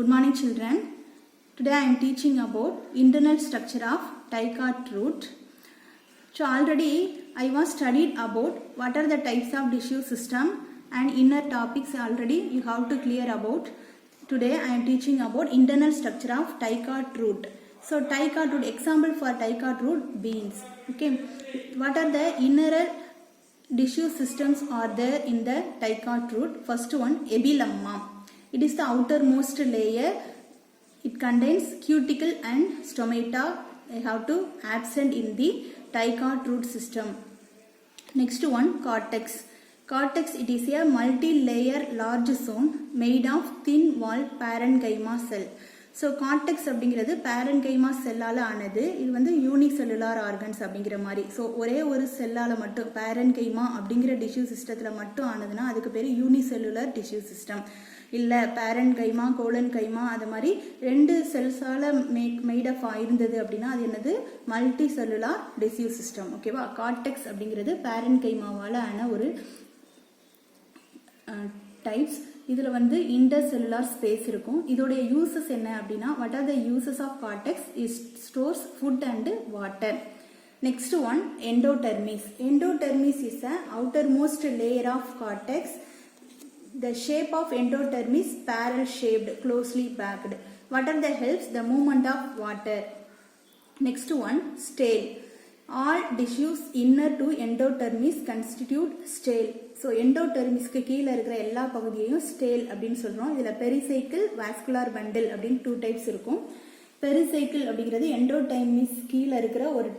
Good morning children. Today I am teaching about internal structure of dicot root. So already I was studied about what are the types of tissue system and inner topics already you have to clear about. Today I am teaching about internal structure of dicot root. So dicot root, example for dicot root, beans. Okay, what are the inner tissue systems are there in the dicot root? First one, epilemma. It is the outermost layer. It contains cuticle and stomata. They have to absent in the dicot root system. Next one, cortex. Cortex, it is a multi-layer large zone made of thin-walled parenchyma cell. So cortex அப்படிங்கிறது parenchyma செல்லால் ஆனது. இது வந்து unicellular organs அப்படிங்கிற மாதிரி. So ஒரே ஒரு செல்லால் மட்டும் parenchyma அப்படிங்கிற டிஷ்யூ சிஸ்டத்தில் மட்டும் ஆனதுன்னா அதுக்கு பேர் யூனிசெல்லுலர் டிஷ்யூ சிஸ்டம். இல்லை பேரன்கைமா கோலன்கைமா அது மாதிரி ரெண்டு செல்ஸால் மெய்டப் இருந்தது அப்படின்னா அது என்னது மல்டி செல்லுலார் டிஷ்யூ சிஸ்டம். ஓகேவா? கார்டெக்ஸ் அப்படிங்கிறது பேரன்கைமாவால் ஆன ஒரு டைப்ஸ். இதில் வந்து இன்டர்செல்லுலார் ஸ்பேஸ் இருக்கும். இதோடைய யூசஸ் என்ன அப்படின்னா, what are the uses of cortex? Is stores food and water. Next one, endodermis. Endodermis is a outermost layer of cortex. The shape of endodermis barrel shaped, closely packed. What are the helps? The movement of water. Next one, stale. All tissues inner to endodermis constitute stale. So எண்டோடெர்மிஸ்க்கு கீழே இருக்கிற எல்லா பகுதியையும் stele அப்படின்னு சொல்கிறோம். இதில் pericycle, vascular bundle அப்படின்னு two types இருக்கும். பெரிசைக்கிள் அப்படிங்கிறது எண்டோடெர்மிஸ் கீழே இருக்கிற ஒரு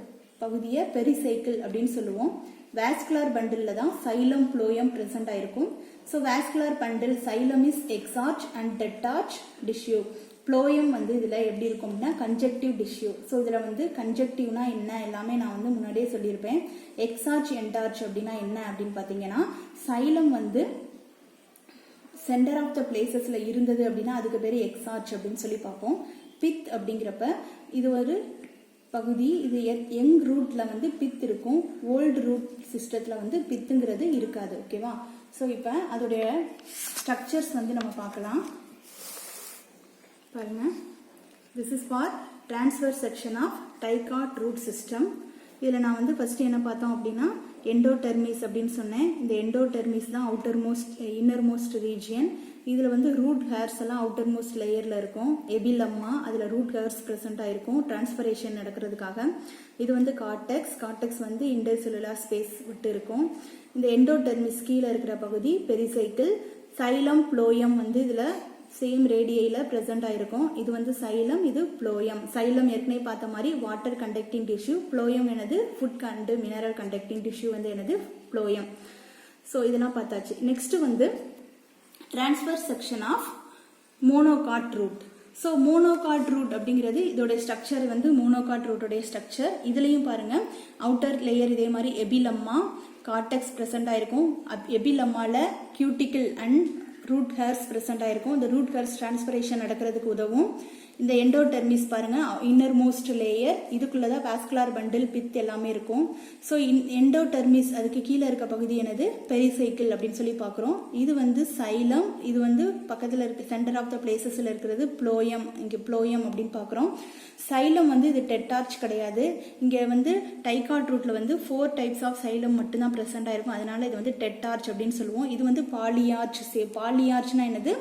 பகுதியை பெரிசைக்கிள் அப்படின்னு சொல்லுவோம். வாஸ்குலார் பண்டிலில் தான் சைலம் ப்ளோயம் ப்ரெசென்ட் ஆயிருக்கும். So vascular bundle, xylem is exarch and tetrarch tissue. Phloem வந்து இதில் எப்படி இருக்கும் அப்படின்னா கன்ஜெக்டிவ் டிஷ்யூ. ஸோ இதில் வந்து கன்ஜெக்டிவ்னா என்ன எல்லாமே நான் வந்து முன்னாடியே சொல்லியிருப்பேன். எக்ஸார்ச் என்டார்ச் அப்படின்னா என்ன அப்படின்னு பார்த்தீங்கன்னா, சைலம் வந்து சென்டர் ஆஃப் த பிளேசஸில் இருந்தது அப்படின்னா அதுக்கு பேர் எக்ஸார்ச் அப்படின்னு சொல்லி பார்ப்போம். பித் அப்படிங்கிறப்ப இது ஒரு பகுதி, இது யங் ரூட்ல வந்து பித் இருக்கும். ஓல்டு ரூட் சிஸ்டத்தில் வந்து பித்துங்கிறது இருக்காது. ஓகேவா? ஸோ இப்போ அதோடைய ஸ்ட்ரக்சர்ஸ் வந்து நம்ம பார்க்கலாம். பாருங்க, this is for transverse section of dicot root system. இதில் நான் வந்து ஃபர்ஸ்ட் என்ன பார்த்தோம் அப்படின்னா எண்டோடெர்மிஸ் அப்படின்னு சொன்னேன். இந்த எண்டோடெர்மிஸ் தான் இன்னர்மோஸ்ட் ரீஜியன். இதில் வந்து ரூட் ஹேர்ஸ் எல்லாம் அவுட்டர்மோஸ்ட் லேயரில் இருக்கும். எபிலம்மா, அதில் ரூட் ஹேர்ஸ் ப்ரெசென்ட் ஆயிருக்கும் டிரான்ஸ்பரேஷன் நடக்கிறதுக்காக. இது வந்து கார்டெக்ஸ். கார்டெக்ஸ் வந்து இன்டர்செல்லுலார் ஸ்பேஸ் விட்டு இருக்கும். இந்த எண்டோடெர்மிஸ் கீழே இருக்கிற பகுதி பெரிசைக்கிள். சைலம் ப்ளோயம் வந்து இதில் சேம் ரேடியையில் ப்ரெசென்ட் ஆயிருக்கும். இது வந்து சைலம், இது ப்ளோயம். சைலம் ஏற்கனவே பார்த்த மாதிரி வாட்டர் கண்டக்டிங் டிஷ்யூ. ப்ளோயம் எனது food and mineral conducting tissue வந்து எனது ப்ளோயம். ஸோ இதெல்லாம் பார்த்தாச்சு. நெக்ஸ்ட் வந்து transverse section of monocot root. So monocot root அப்படிங்கிறது இதோடைய ஸ்ட்ரக்சர் வந்து மோனோகாட் ரூட்டோடைய ஸ்ட்ரக்சர். இதுலையும் பாருங்க அவுட்டர் லேயர் இதே மாதிரி எபிலம்மா, கார்டெக்ஸ் ப்ரெசென்ட் ஆயிருக்கும். எபிலம்மால cuticle and root hairs present ஆயிருக்கும். இந்த ரூட் ஹேர்ஸ் டிரான்ஸ்பரேஷன் நடக்கிறதுக்கு உதவும். இந்த எண்டோடெர்மிஸ் பாருங்க இன்னர் மோஸ்ட் லேயர், இதுக்குள்ளதான் வாஸ்குலார் பண்டில், பித் எல்லாமே இருக்கும். ஸோ எண்டோடெர்மிஸ் அதுக்கு கீழே இருக்க பகுதி என்னது பெரிசைக்கிள் அப்படின்னு சொல்லி பார்க்குறோம். இது வந்து சைலம், இது வந்து பக்கத்தில் இருக்க சென்டர் ஆஃப் த பிளேசஸில் இருக்கிறது ப்ளோயம். இங்கே ப்ளோயம் அப்படின்னு பார்க்குறோம். சைலம் வந்து இது டெட்டார்ச் கிடையாது. இங்கே வந்து டைகாட் ரூட்ல வந்து 4 டைப்ஸ் ஆஃப் சைலம் மட்டும்தான் ப்ரெசென்ட் ஆயிருக்கும். அதனால இது வந்து டெட்டார்ச் அப்படின்னு சொல்லுவோம். இது வந்து பாலியார்ச். பாலியார்ச்னா என்னது,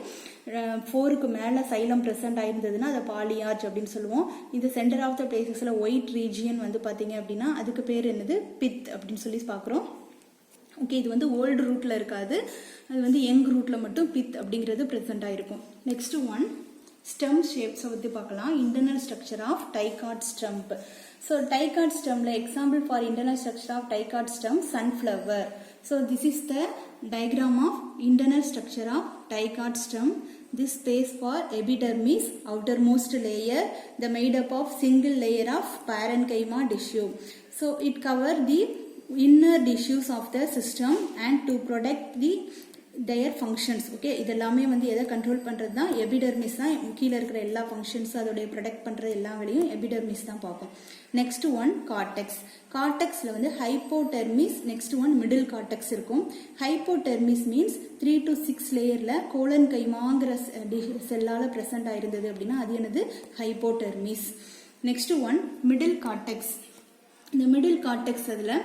4க்கு மேலே சைலம் ப்ரெசென்ட் ஆயிருந்ததுன்னா அதை பாலியார்ச் அப்படின்னு சொல்லுவோம். இது சென்டர் ஆஃப் த பிளேசஸில் ஒயிட் ரீஜியன் வந்து பார்த்தீங்க அப்படின்னா அதுக்கு பேர் என்னது பித் அப்படின்னு சொல்லி பார்க்குறோம். ஓகே, இது வந்து ஓல்டு ரூட்டில் இருக்காது. அது வந்து யங் ரூட்டில் மட்டும் பித் அப்படிங்கிறது ப்ரெசென்ட் ஆயிருக்கும். நெக்ஸ்ட் ஒன், ஸ்டெம் ஷேப்ஸை பற்றி பார்க்கலாம். Internal structure of dicot stem. So dicot ஸ்டெம்ல example for internal structure of dicot stem, sunflower. So this is the diagram of internal structure of dicot stem. This space for epidermis, outermost layer, the made up of single layer of parenchyma tissue. So it cover the inner tissues of the system and to protect the their functions. Okay, இதெல்லாமே வந்து எதை control பண்றது தான் epidermis தான். கீழே இருக்கிற எல்லா functions அதோடைய ப்ரொடெக்ட் பண்ற எல்லா வேலையும் எபிடெர்மிஸ் தான் பார்க்கும். Next one cortex. கார்டெக்ஸ்ல வந்து hypodermis, next one middle cortex இருக்கும். ஹைப்போடெர்மிஸ் மீன்ஸ் 3 to 6 லேயர்ல கோலன் கைமாங்கிற செல்லால பிரசன்ட் ஆயிருந்தது அப்படின்னா அது என்னது hypodermis. Next one middle cortex. இந்த மிடில் கார்டெக்ஸ் அதுல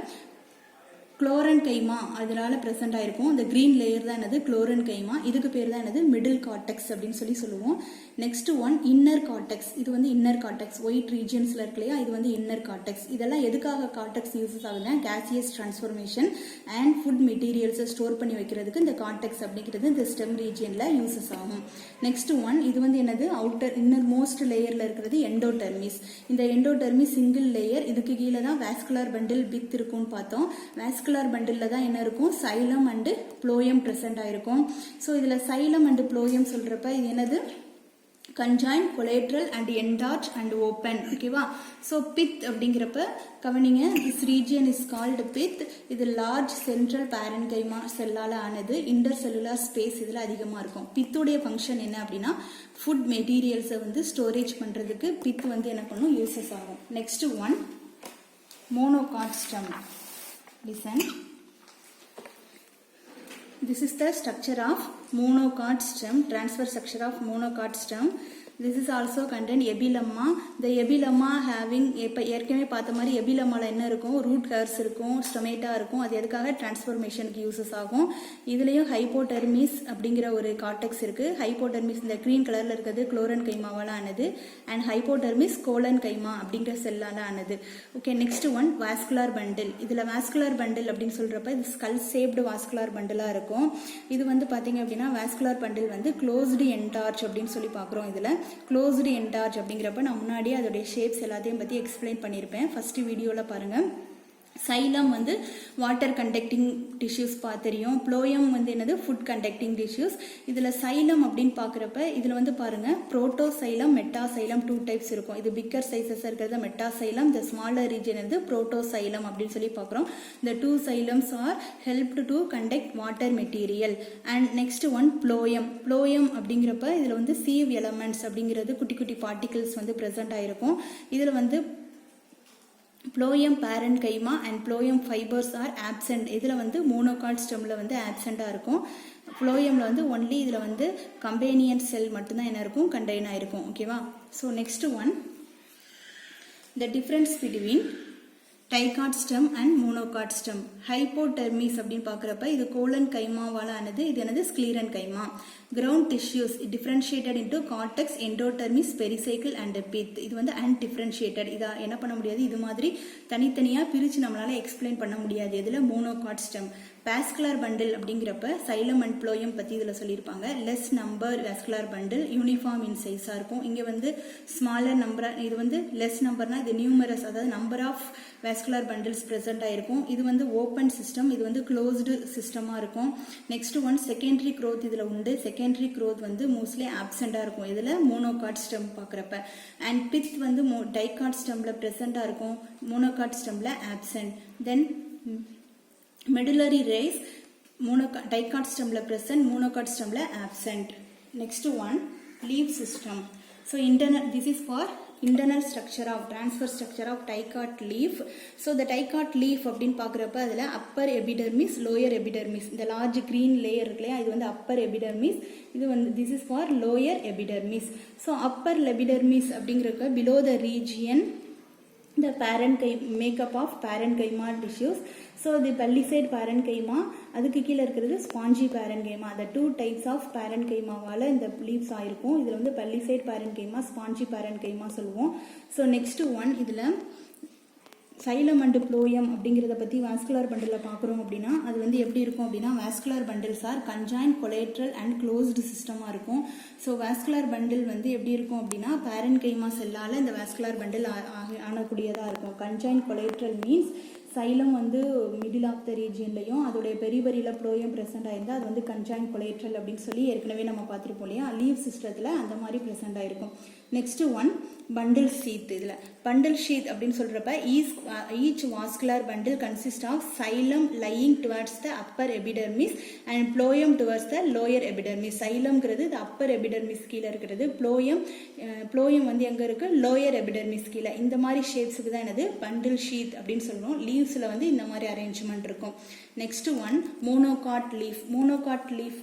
குளோரன் கைமா அதனால பிரசன்ட் ஆயிருக்கும். இந்த கிரீன் லேயர் தான் என்னது குளோரன் கைமா. இதுக்கு பேர் தான் என்னது மிடில் கார்டெக்ஸ் அப்படின்னு சொல்லுவோம். Next one inner cortex. இது வந்து இன்னர் கார்டெக்ஸ், ஒயிட் ரீஜியன்ஸ்ல இருக்கு இல்லையா, இது வந்து இன்னர் கார்டெக்ஸ். இதெல்லாம் எதுக்காக கார்டெக்ஸ் யூசஸ் ஆகுதுன்னா கேசியஸ் டிரான்ஸ்ஃபர்மேஷன் அண்ட் ஃபுட் மெட்டீரியல்ஸை ஸ்டோர் பண்ணி வைக்கிறதுக்கு இந்த கார்டெக்ஸ் அப்படிங்கிறது இந்த ஸ்டெம் ரீஜியன்ல யூசஸ் ஆகும். நெக்ஸ்ட் ஒன் இது வந்து என்னது அவுட்டர் இன்னர் மோஸ்ட் லேயர்ல இருக்கிறது எண்டோடெர்மிஸ். இந்த எண்டோடெர்மிஸ் சிங்கிள் லேயர். இதுக்கு கீழே தான் வாஸ்குலர் பண்டில் பித் இருக்கும்னு பார்த்தோம். வாஸ்குலர் பண்டில்ல தான் என்ன இருக்கும் சைலம் அண்ட் ப்ளோயம் பிரசன்ட் ஆயிருக்கும். ஸோ இதுல சைலம் அண்ட் ப்ளோயம் சொல்றப்ப இது என்னது conjoined, collateral and enlarged and open. ஓகேவா? ஸோ பித் அப்படிங்கிறப்ப கவனிங்க, this region is called pith. இது large central parenchyma செல்லால ஆனது. இன்டர்செல்லுலார் ஸ்பேஸ் இதுல அதிகமா இருக்கும். பித்துடைய ஃபங்க்ஷன் என்ன அப்படின்னா ஃபுட் மெட்டீரியல்ஸை வந்து ஸ்டோரேஜ் பண்றதுக்கு பித் வந்து என்ன பண்ணும் யூசஸ் ஆகும். Next one monocot stem. Listen. This is the structure of monocot stem, transverse structure of monocot stem. This is also contain epilemma. The epilemma having ஏற்கனவே பார்த்த மாதிரி எபிலம்மால என்ன இருக்கும் ரூட் ஹேர்ஸ் இருக்கும், ஸ்டொமேட்டா இருக்கும். அது எதுக்காக டிரான்ஸ்ஃபர்மேஷனுக்கு யூசஸ் ஆகும். இதுலயும் ஹைப்போடெர்மிஸ் அப்படிங்கிற ஒரு கார்டெக்ஸ் இருக்கு. ஹைப்போடெர்மிஸ் இந்த கிரீன் கலர்ல இருக்கிறது குளோரன் கைமாவால ஆனது. அண்ட் ஹைப்போடெர்மிஸ் கோலன் கைமா அப்படிங்கிற செல்லால ஆனது. Okay, next one vascular bundle. இதுல வாஸ்குலர் பண்டில் அப்படின்னு சொல்றப்ப இது ஸ்கல் ஷேப்டு வாஸ்குலர் பண்டிலா இருக்கும். இது வந்து பாத்தீங்க அப்படின்னா வாஸ்குலர் பண்டில் வந்து க்ளோஸ்டு என்டார்ச் அப்படின்னு சொல்லி பாக்குறோம். இதுல க்ளோஸ்டு என்டார்ச் அப்படிங்கிறப்ப நான் முன்னாடியே அதோடைய ஷேப்ஸ் எல்லாத்தையும் பத்தி எக்ஸ்பிளைன் பண்ணியிருப்பேன். ஃபர்ஸ்ட் வீடியோல பாருங்க. சைலம் வந்து வாட்டர் கண்டக்டிங் டிஷ்யூஸ் தெரியும். ப்ளோயம் வந்து என்னது ஃபுட் கண்டக்டிங் டிஷ்யூஸ். இதுல சைலம் அப்படின்னு பாக்குறப்ப இதுல வந்து பாருங்க புரோட்டோசைலம், மெட்டாசைலம் 2 டைப்ஸ் இருக்கும். இது பிக்கர் சைசஸ் இருக்கிறது மெட்டாசைலம், இந்த ஸ்மாலர் ரீஜன் வந்து புரோட்டோசைலம் அப்படின்னு சொல்லி பாக்குறோம். இந்த 2 xylems are helped to conduct water material. And next one phloem. Phloem அப்படிங்கிறப்ப இதுல வந்து சீவ் எலமெண்ட்ஸ் அப்படிங்கிறது குட்டி குட்டி பார்ட்டிகிள்ஸ் வந்து பிரசன்ட் ஆயிருக்கும். இதுல வந்து phloem parenchyma and phloem fibres are absent. இதில் வந்து மோனோகாட் ஸ்டெம்ல வந்து ஆப்சென்ட்டாக இருக்கும். ப்ளோயம்ல வந்து ஒன்லி இதில் வந்து கம்பேனியன் செல் மட்டும்தான் என்ன இருக்கும் கண்டெயின் ஆயிருக்கும். ஓகேவா? So next one the difference between dicot stem and monocot stem. Hypodermis அப்படின்னு பார்க்குறப்ப இது கோலன் கைமாவால் ஆனது. இது என்னது sclerenchyma. Ground tissues differentiated into cortex, endodermis, pericycle and pith. இது வந்து அன்டிஃபரன்ஷியேட்டட். இதை என்ன பண்ண முடியாது, இது மாதிரி தனித்தனியாக பிரித்து நம்மளால எக்ஸ்பிளைன் பண்ண முடியாது. இதில் மோனோகாட் ஸ்டெம். வாஸ்குலர் பண்டில் அப்படிங்கிறப்ப சைலம் அண்ட் ப்ளோயம் பற்றி இதில் சொல்லியிருப்பாங்க. Less number vascular bundle, uniform in சைஸாக இருக்கும். இங்கே வந்து ஸ்மாலர் நம்பர், இது வந்து லெஸ் நம்பர்னா இது நியூமரஸ், அதாவது number of vascular bundles present ஆயிருக்கும். இது வந்து ஓப்பன் சிஸ்டம், இது வந்து க்ளோஸ்டு சிஸ்டமாக இருக்கும். நெக்ஸ்ட் ஒன் செகண்டரி க்ரோத் இதில் உண்டு. செகண்டரி க்ரோத் வந்து மோஸ்ட்லி ஆப்சென்டாக இருக்கும் இதில் மோனோகாட் ஸ்டெம் பார்க்குறப்ப. அண்ட் பித் வந்து டைகாட் ஸ்டெம்ல பிரசண்டாக இருக்கும், monocot ஸ்டெம்ல absent. Then medullary rays dicot stemல present, monocot stemல absent. Next one leaf system. So internal, this is for internal structure of transverse structure of dicot leaf. So the dicot leaf அப்படின்னு பார்க்குறப்ப அதில் upper epidermis, lower epidermis. இந்த large green layer இருக்கு இல்லையா, இது வந்து upper epidermis. இது வந்து this is for lower epidermis. So upper epidermis அப்படிங்கிறப்ப below the region the makeup of parenchyma tissues. So the pellicide parenchyma, அதுக்கு கீழே இருக்கிறது spongy parenchyma. The 2 types of parenchyma வால இந்த leaves ஆயிருக்கும். இதுல வந்து pellicide parenchyma, spongy parenchyma சொல்லுவோம். So next one இதுல சைலம் அண்ட் ப்ளோயம் அப்படிங்கிறத பற்றி வாஸ்குலர் பண்டில் பார்க்குறோம் அப்படின்னா அது வந்து எப்படி இருக்கும் அப்படின்னா vascular bundles are conjoint collateral and closed சிஸ்டமாக இருக்கும். ஸோ வாஸ்குலர் பண்டில் வந்து எப்படி இருக்கும் அப்படின்னா பேரன்கைமா செல்லால் இந்த வாஸ்குலர் பண்டில் ஆனக்கூடியதாக இருக்கும். கன்ஜாயின்ட் கொலேட்ரல் மீன்ஸ் சைலம் வந்து மிடில் ஆஃப் த ரீஜியன்லையும் அதோடைய பெரிபெரியில் ப்ளோயம் ப்ரெசென்ட் ஆயிருந்தால் அது வந்து கன்ஜாயின் கொலேட்ரல் அப்படின்னு சொல்லி ஏற்கனவே நம்ம பார்த்துருப்போம் இல்லையா. லீவ் சிஸ்டத்தில் அந்த மாதிரி ப்ரெசென்ட் ஆயிருக்கும். Next one bundle sheath. இதில் பண்டில் ஷீத் அப்படின்னு சொல்கிறப்ப each vascular bundle consist of xylem lying towards the upper epidermis and phloem towards the lower epidermis. சைலம்ங்கிறது இது அப்பர் எபிடர்மிஸ் கீழே இருக்கிறது, ப்ளோயம் வந்து எங்கே இருக்குது, லோயர் எபிடர்மிஸ் கீழே. இந்த மாதிரி ஷேப்ஸுக்கு தான் என்னது பண்டில் ஷீத் அப்படின்னு சொல்லுவோம். லீவ்ஸில் வந்து இந்த மாதிரி அரேஞ்ச்மெண்ட் இருக்கும். Next one monocot leaf. Monocot leaf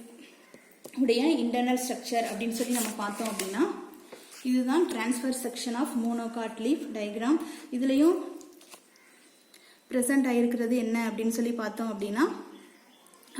உடைய இன்டர்னல் ஸ்ட்ரக்சர் அப்படின்னு சொல்லி நம்ம பார்த்தோம் அப்படின்னா இதுதான் transfer section of monocot leaf diagram. இதுலேயும் ப்ரெசென்ட் ஆகிருக்கிறது என்ன அப்படின்னு சொல்லி பார்த்தோம் அப்படின்னா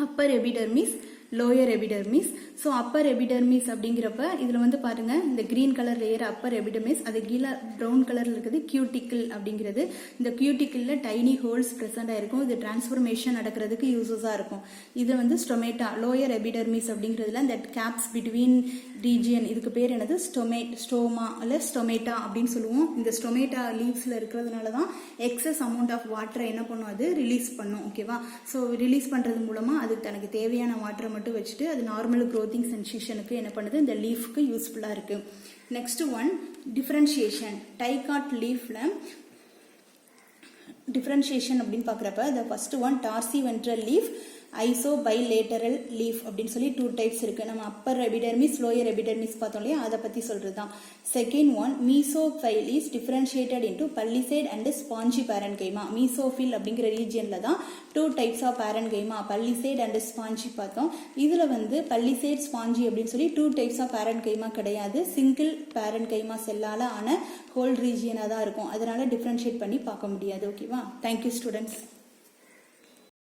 upper epidermis, lower epidermis. So upper epidermis அப்படிங்கிறப்ப இதில் வந்து பாருங்கள் இந்த green colour layer upper epidermis, அது கீழே ப்ரௌன் கலரில் இருக்குது கியூட்டிக்கிள் அப்படிங்கிறது. இந்த கியூட்டிக்கிளில் டைனி ஹோல்ஸ் ப்ரெசென்ட் ஆகிருக்கும். இது டிரான்ஸ்ஃபர்மேஷன் நடக்கிறதுக்கு யூஸஸாக இருக்கும். இது வந்து ஸ்டொமேட்டா, லோயர் எபிடர்மிஸ் அப்படிங்கிறதுல இந்த கேப்ஸ் பிட்வீன் ரீஜியன், இதுக்கு பேர் என்னது ஸ்டோமா இல்லை ஸ்டொமேட்டா அப்படின்னு சொல்லுவோம். இந்த ஸ்டொமேட்டா லீவ்ஸில் இருக்கிறதுனால தான் எக்ஸஸ் அமௌண்ட் ஆஃப் வாட்டரை என்ன பண்ணும், அது ரிலீஸ் பண்ணும். ஓகேவா. ஸோ ரிலீஸ் பண்ணுறது மூலமாக அது தனக்கு தேவையான வாட்டரை மட்டும் வச்சுட்டு அது நார்மல் க்ரோத்திங் சென்சேஷனுக்கு என்ன பண்ணுது, இந்த லீஃப்க்கு யூஸ்ஃபுல்லாக இருக்குது. Next one differentiation. டைகாட் லீஃப்ல டிஃப்ரென்ஷியேஷன் அப்படின்னு பார்க்குறப்ப the first one dorsiventral leaf, isobilateral leaf அப்படின்னு சொல்லி 2 டைப்ஸ் இருக்குது. நம்ம அப்பர் எபிடர்மிஸ், லோயர் எபிடர்மிஸ் பார்த்தோம் இல்லையா, அதை பற்றி சொல்கிறது தான். Second one mesophyll is differentiated into palisade and spongy parenchyma. Mesophyll அப்படிங்கிற ரீஜியனில் தான் 2 types of parenchyma, palisade and spongy பார்த்தோம். இதில் வந்து பல்லிசைட், ஸ்பாஞ்சி அப்படின்னு சொல்லி 2 டைப்ஸ் ஆஃப் பேரன்கைமா கிடையாது. சிங்கிள் பேரன்கைமா செல்லால் ஆன ஹோல் ரீஜியனாக தான் இருக்கும். அதனால் டிஃப்ரென்ஷியேட் பண்ணி பார்க்க முடியாது. ஓகேவா. Thank you students.